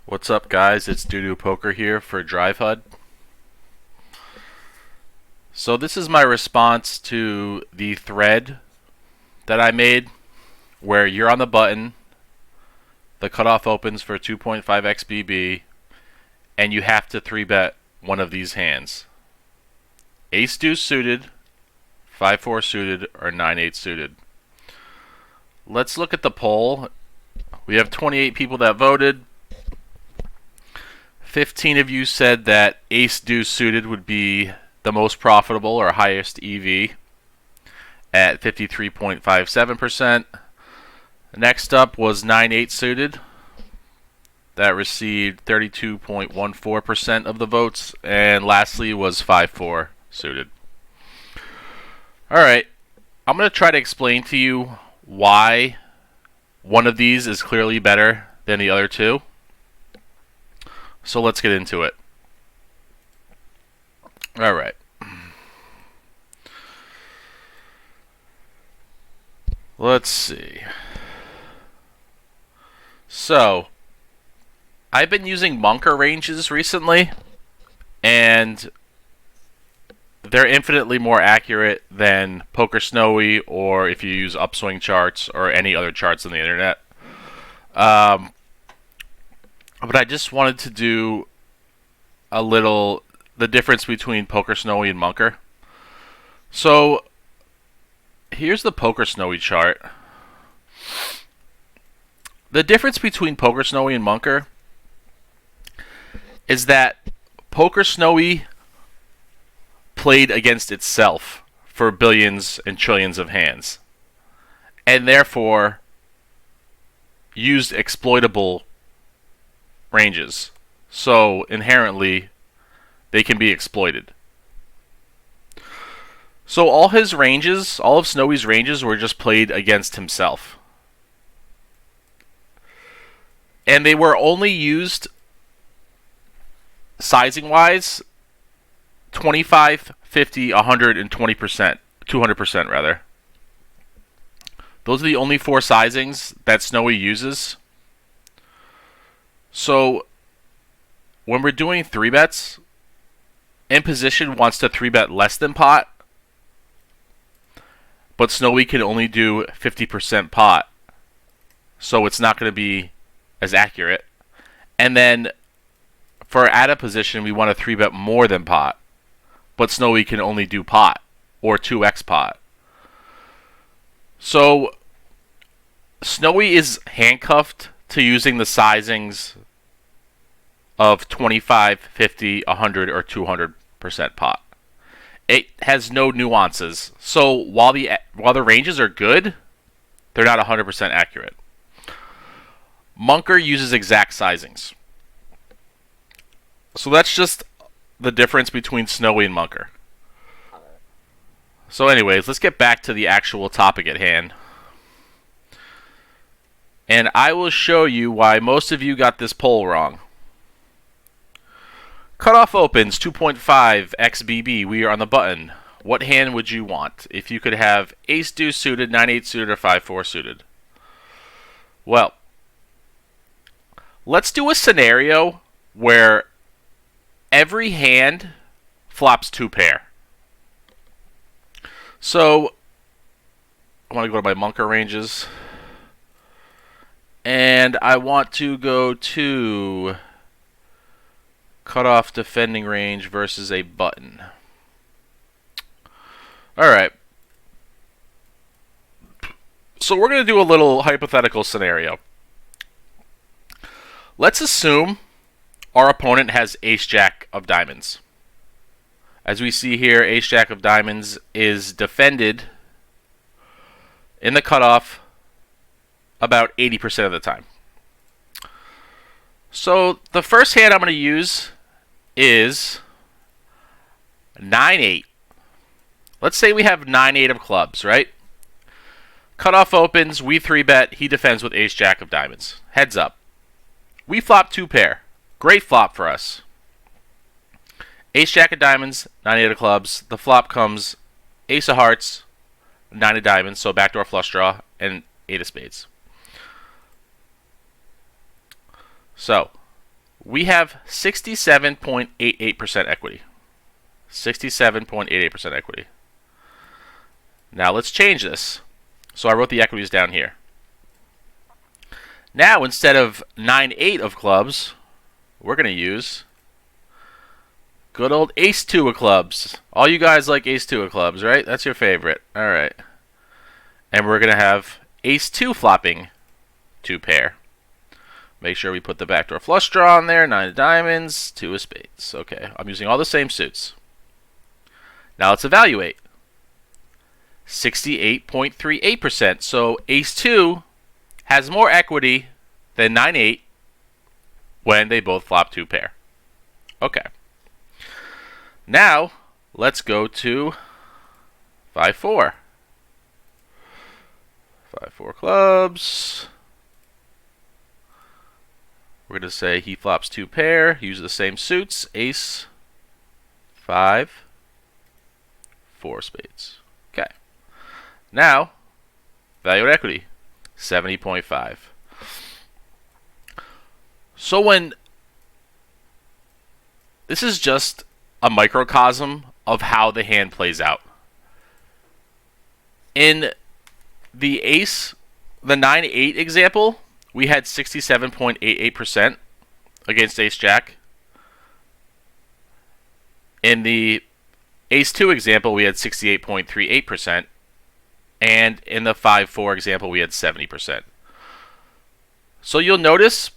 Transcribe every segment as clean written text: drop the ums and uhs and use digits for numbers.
What's up, guys? It's Doodoo Poker here for Drive HUD. So this is my response to the thread that I made where you're on the button, the cutoff opens for 2.5x BB, and you have to 3-bet one of these hands. Ace deuce suited, 5-4 suited, or 9-8 suited. Let's look at the poll. We have 28 people that voted. 15 of you said that ace deuce suited would be the most profitable or highest EV at 53.57%. Next up was 9-8 suited. That received 32.14% of the votes. And lastly was 5-4 suited. Alright, I'm going to try to explain to you why one of these is clearly better than the other two. So let's get into it. Alright. Let's see. So, I've been using Munker ranges recently, and they're infinitely more accurate than Poker Snowy, or if you use upswing charts or any other charts on the internet. But I just wanted to do the difference between Poker Snowy and Munker. So, here's the Poker Snowy chart. The difference between Poker Snowy and Munker is that Poker Snowy played against itself for billions and trillions of hands, and therefore used exploitable ranges. So inherently, they can be exploited. So all of Snowy's ranges were just played against himself. And they were only used sizing-wise 25, 50, 100, and 20%. 200% rather. Those are the only four sizings that Snowy uses. So when we're doing 3-bets, in position wants to 3-bet less than pot, but Snowy can only do 50% pot, so it's not going to be as accurate. And then for out of position, we want to 3-bet more than pot, but Snowy can only do pot or 2x pot. So Snowy is handcuffed to using the sizings of 25, 50, 100, or 200% pot. It has no nuances. So while the ranges are good, they're not 100% accurate. Munker uses exact sizings. So that's just the difference between Snowy and Munker. So anyways, let's get back to the actual topic at hand. And I will show you why most of you got this poll wrong. Cutoff opens 2.5 XBB. We are on the button. What hand would you want if you could have ace deuce suited, 9-8 suited, or 5-4 suited? Well, let's do a scenario where every hand flops 2-pair. So I want to go to my Munker ranges, and I want to go to cutoff defending range versus a button. Alright. So we're going to do a little hypothetical scenario. Let's assume our opponent has ace-jack of diamonds. As we see here, ace-jack of diamonds is defended in the cutoff about 80% of the time. So the first hand I'm going to use is 9-8. Let's say we have 9-8 of clubs, right? Cutoff opens, we 3-bet, he defends with ace-jack of diamonds. Heads up. We flop 2-pair. Great flop for us. Ace-jack of diamonds, 9-8 of clubs. The flop comes ace of hearts, 9 of diamonds, so backdoor flush draw, and 8 of spades. So we have 67.88% equity. 67.88% equity. Now let's change this. So I wrote the equities down here. Now instead of 9-8 of clubs, we're going to use good old ace-2 of clubs. All you guys like ace-2 of clubs, right? That's your favorite. All right. And we're going to have ace-2 flopping 2 pair. Make sure we put the backdoor flush draw on there. 9 of diamonds, 2 of spades. Okay, I'm using all the same suits. Now let's evaluate. 68.38%. So ace-2 has more equity than 9-8 when they both flop 2 pair. Okay. Now, let's go to 5-4. 5-4 clubs. We're going to say he flops 2 pair, use the same suits, ace, 5, 4 spades. Okay. Now, value at equity, 70.5. So when this is just a microcosm of how the hand plays out. In the 9-8 example, we had 67.88% against ace-jack. In the ace-2 example, we had 68.38%. And in the 5-4 example, we had 70%. So you'll notice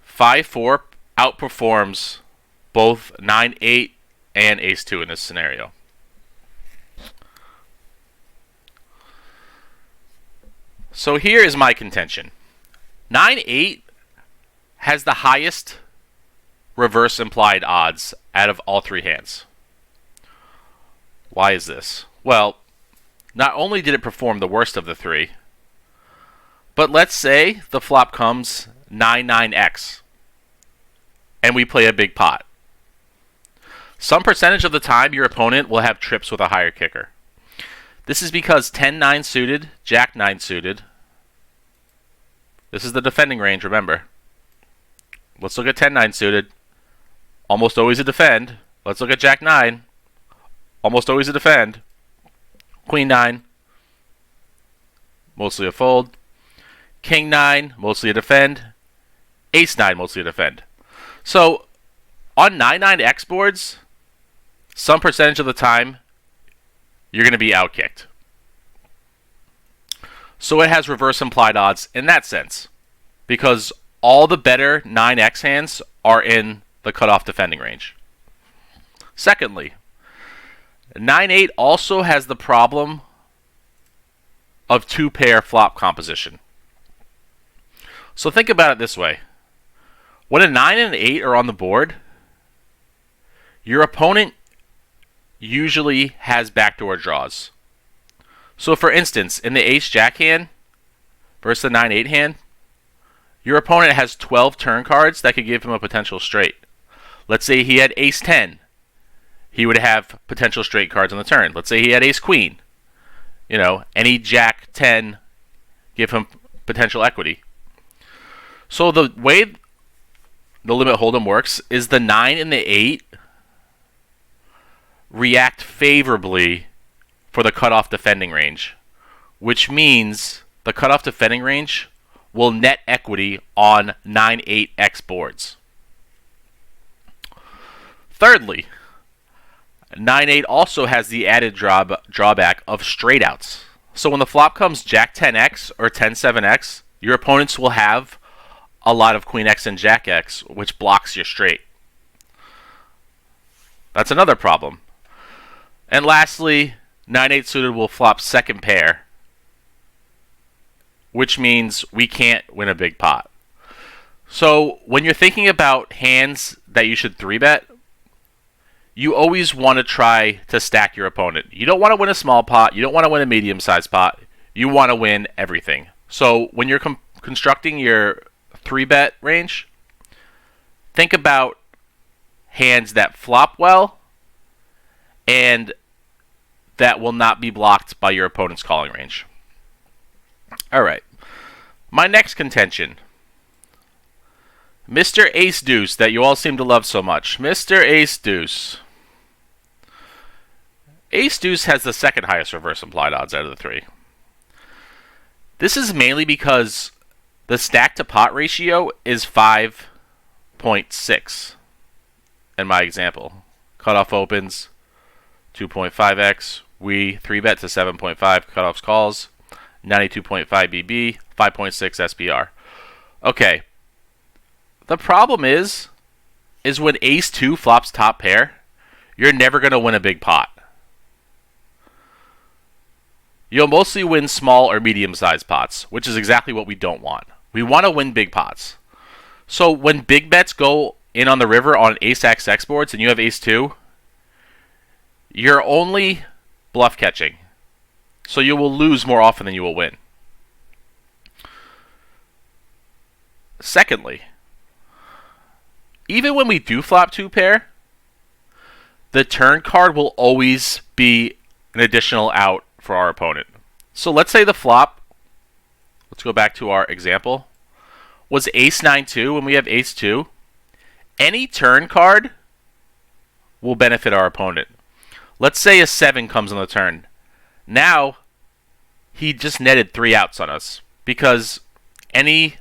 5-4 outperforms both 9-8 and ace-2 in this scenario. So here is my contention. 9-8 has the highest reverse implied odds out of all 3 hands. Why is this? Well, not only did it perform the worst of the 3, but let's say the flop comes 9-9x and we play a big pot. Some percentage of the time your opponent will have trips with a higher kicker. This is because 10-9 suited, Jack-9 suited. This is the defending range, remember. Let's look at 10-9 suited. Almost always a defend. Let's look at Jack-9. Almost always a defend. Queen-9. Mostly a fold. King-9, mostly a defend. Ace-9, mostly a defend. So, on 9-9x boards, some percentage of the time, you're going to be outkicked. So it has reverse implied odds in that sense, because all the better 9x hands are in the cutoff defending range. Secondly, 9-8 also has the problem of 2-pair flop composition. So think about it this way. When a 9 and an 8 are on the board, your opponent usually has backdoor draws. So for instance, in the ace-jack hand versus the 9-8 hand, your opponent has 12 turn cards that could give him a potential straight. Let's say he had ace-10. He would have potential straight cards on the turn. Let's say he had ace-queen. You know, any jack-10 give him potential equity. So the way the limit hold'em works is the 9 and the 8 react favorably for the cutoff defending range, which means the cutoff defending range will net equity on 9-8x boards. Thirdly, 9-8 also has the added drawback of straight outs. So when the flop comes Jack 10x or 10-7x, your opponents will have a lot of Queen X and Jack X, which blocks your straight. That's another problem. And lastly, 9-8 suited will flop second pair, which means we can't win a big pot. So when you're thinking about hands that you should 3-bet, you always want to try to stack your opponent. You don't want to win a small pot. You don't want to win a medium-sized pot. You want to win everything. So when you're constructing your 3-bet range, think about hands that flop well and that will not be blocked by your opponent's calling range. All right. My next contention. Mr. Ace Deuce that you all seem to love so much. Mr. Ace Deuce. Ace Deuce has the second highest reverse implied odds out of the three. This is mainly because the stack to pot ratio is 5.6 in my example. Cutoff opens 2.5x. We 3-bet to 7.5. Cutoffs calls 92.5 BB, 5.6 SPR. Okay. The problem is when ace 2 flops top pair, you're never going to win a big pot. You'll mostly win small or medium-sized pots, which is exactly what we don't want. We want to win big pots. So when big bets go in on the river on ace-x boards and you have ace 2, you're only bluff catching. So you will lose more often than you will win. Secondly, even when we do flop 2 pair, the turn card will always be an additional out for our opponent. So let's say the flop, let's go back to our example, was ace 9-2 when we have ace 2. Any turn card will benefit our opponent. Let's say a 7 comes on the turn. Now, he just netted 3 outs on us because any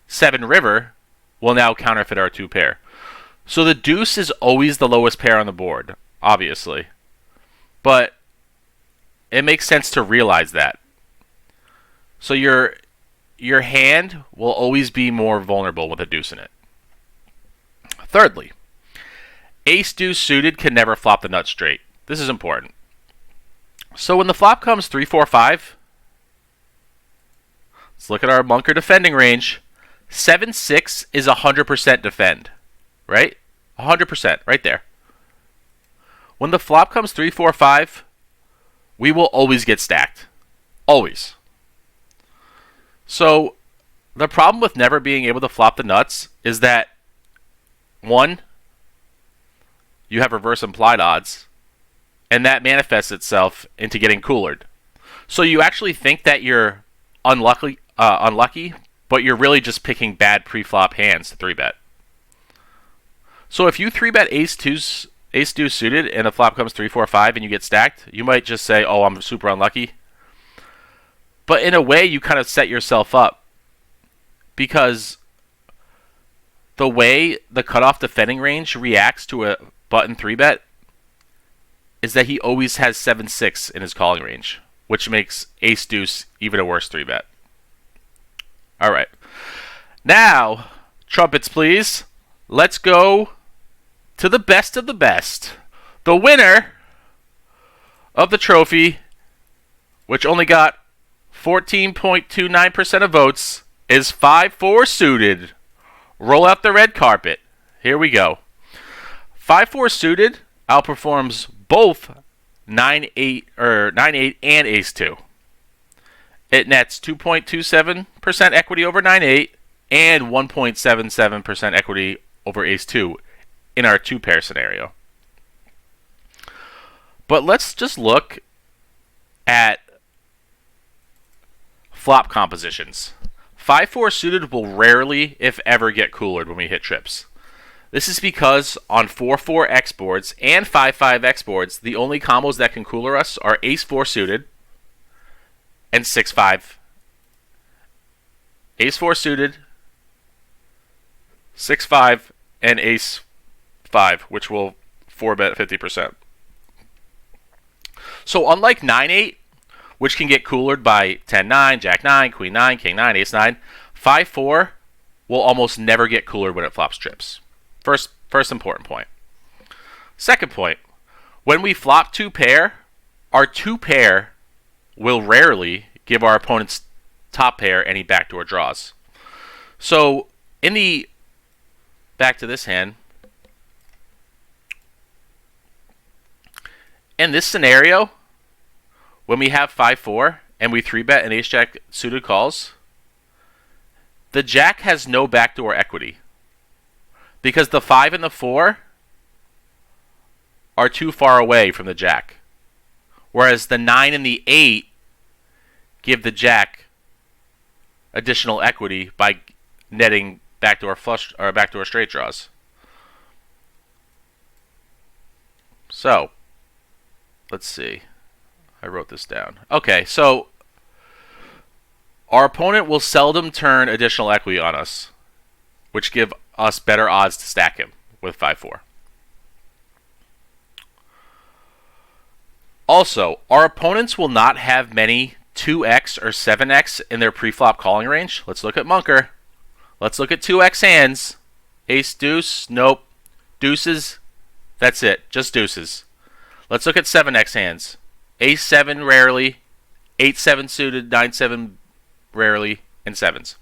7 river will now counterfeit our 2 pair. So the deuce is always the lowest pair on the board, obviously. But it makes sense to realize that. So your hand will always be more vulnerable with a deuce in it. Thirdly, ace deuce suited can never flop the nut straight. This is important. So when the flop comes 3-4-5, let's look at our bunker defending range. 7-6 is 100% defend, right? 100% right there. When the flop comes 3-4-5, we will always get stacked. Always. So the problem with never being able to flop the nuts is that, one, you have reverse implied odds, and that manifests itself into getting coolered. So you actually think that you're unlucky, but you're really just picking bad pre-flop hands to 3-bet. So if you 3-bet ace deuce suited and the flop comes 3-4-5 and you get stacked, you might just say, oh, I'm super unlucky. But in a way, you kind of set yourself up because the way the cutoff defending range reacts to a button 3-bet is that he always has 7-6 in his calling range, which makes ace deuce even a worse 3-bet. All right. Now, trumpets, please. Let's go to the best of the best. The winner of the trophy, which only got 14.29% of votes, is 5-4 suited. Roll out the red carpet. Here we go. 5-4 suited outperforms both 9-8 and ace 2. It nets 2.27% equity over 9-8 and 1.77% equity over ace 2 in our 2-pair scenario. But let's just look at flop compositions. 5-4 suited will rarely, if ever, get coolered when we hit trips. This is because on 4-4 boards and 5-5 boards, the only combos that can cooler us are ace 4 suited and 6-5. Ace 4 suited, 6-5, and ace 5, which will 4-bet 50%. So unlike 9-8, which can get coolered by 10-9, Jack-9, Queen-9, King-9, Ace-9, 5-4 will almost never get coolered when it flops trips. First important point. Second point, when we flop 2-pair, our 2-pair will rarely give our opponent's top pair any backdoor draws. So back to this hand, in this scenario, when we have 5-4 and we 3-bet and ace-jack suited calls, the jack has no backdoor equity because the 5 and the 4 are too far away from the jack, whereas the 9 and the 8 give the jack additional equity by netting backdoor flush or backdoor straight draws. So, let's see. I wrote this down. Okay, so our opponent will seldom turn additional equity on us, which give us better odds to stack him with 5-4. Also, our opponents will not have many 2x or 7x in their pre-flop calling range. Let's look at Munker. Let's look at 2x hands. Ace, deuce, nope. Deuces, that's it, just deuces. Let's look at 7x hands. Ace 7 rarely, 8-7 suited, 9-7 rarely, and 7s.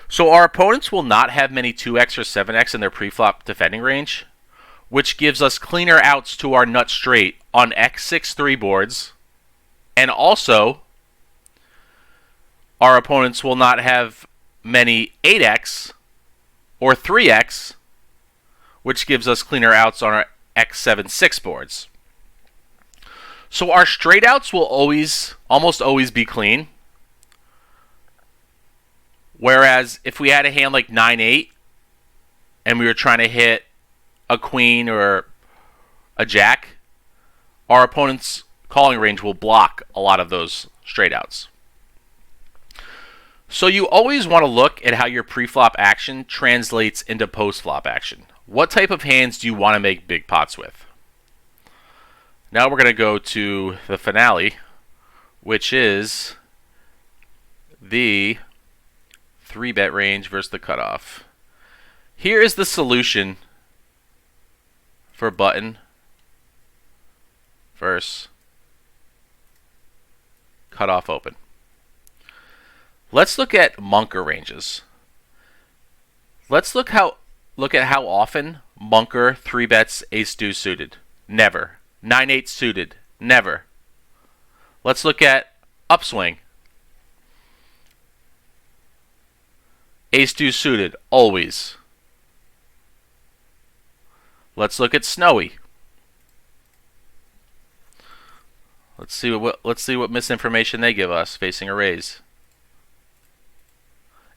So our opponents will not have many 2x or 7x in their pre-flop defending range, which gives us cleaner outs to our nut straight on x6-3 boards. And also, our opponents will not have many 8x or 3x, which gives us cleaner outs on our x7-6 boards. So our straight outs will almost always be clean. Whereas if we had a hand like 9-8 and we were trying to hit a queen or a jack, our opponent's calling range will block a lot of those straight outs. So you always want to look at how your pre-flop action translates into post-flop action. What type of hands do you want to make big pots with? Now we're going to go to the finale, which is the 3-bet range versus the cutoff. Here is the solution for button versus cutoff open. Let's look at Munker ranges. Let's look at how often Munker 3-bets ace deuce suited. Never. 9-8 suited. Never. Let's look at upswing. Ace deuce suited. Always. Let's look at snowy. Let's see what misinformation they give us facing a raise.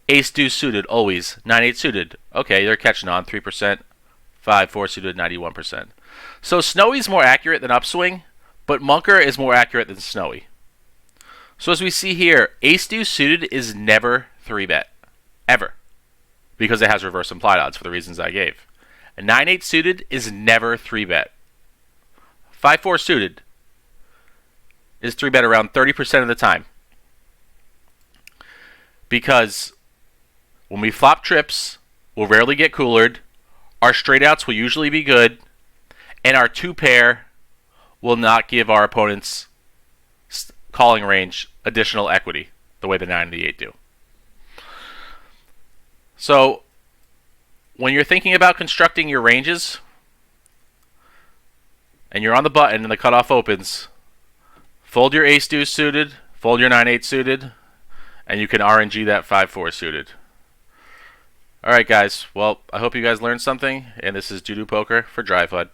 Ace deuce suited. Always. 9-8 suited. Okay, they're catching on. 3%. 5-4 suited. 91%. So snowy's more accurate than upswing, but Munker is more accurate than snowy. So as we see here, ace deuce suited is never 3-bet. Ever. Because it has reverse implied odds for the reasons I gave. A 9-8 suited is never 3-bet. 5-4 suited is 3-bet around 30% of the time. Because when we flop trips, we'll rarely get coolered. Our straight outs will usually be good. And our 2-pair will not give our opponent's calling range additional equity the way the 9 and the 8 do. So when you're thinking about constructing your ranges and you're on the button and the cutoff opens, fold your ace deuce suited, fold your 9-8 suited, and you can RNG that 5-4 suited. Alright guys, well, I hope you guys learned something, and this is Doo Doo Poker for DriveHUD.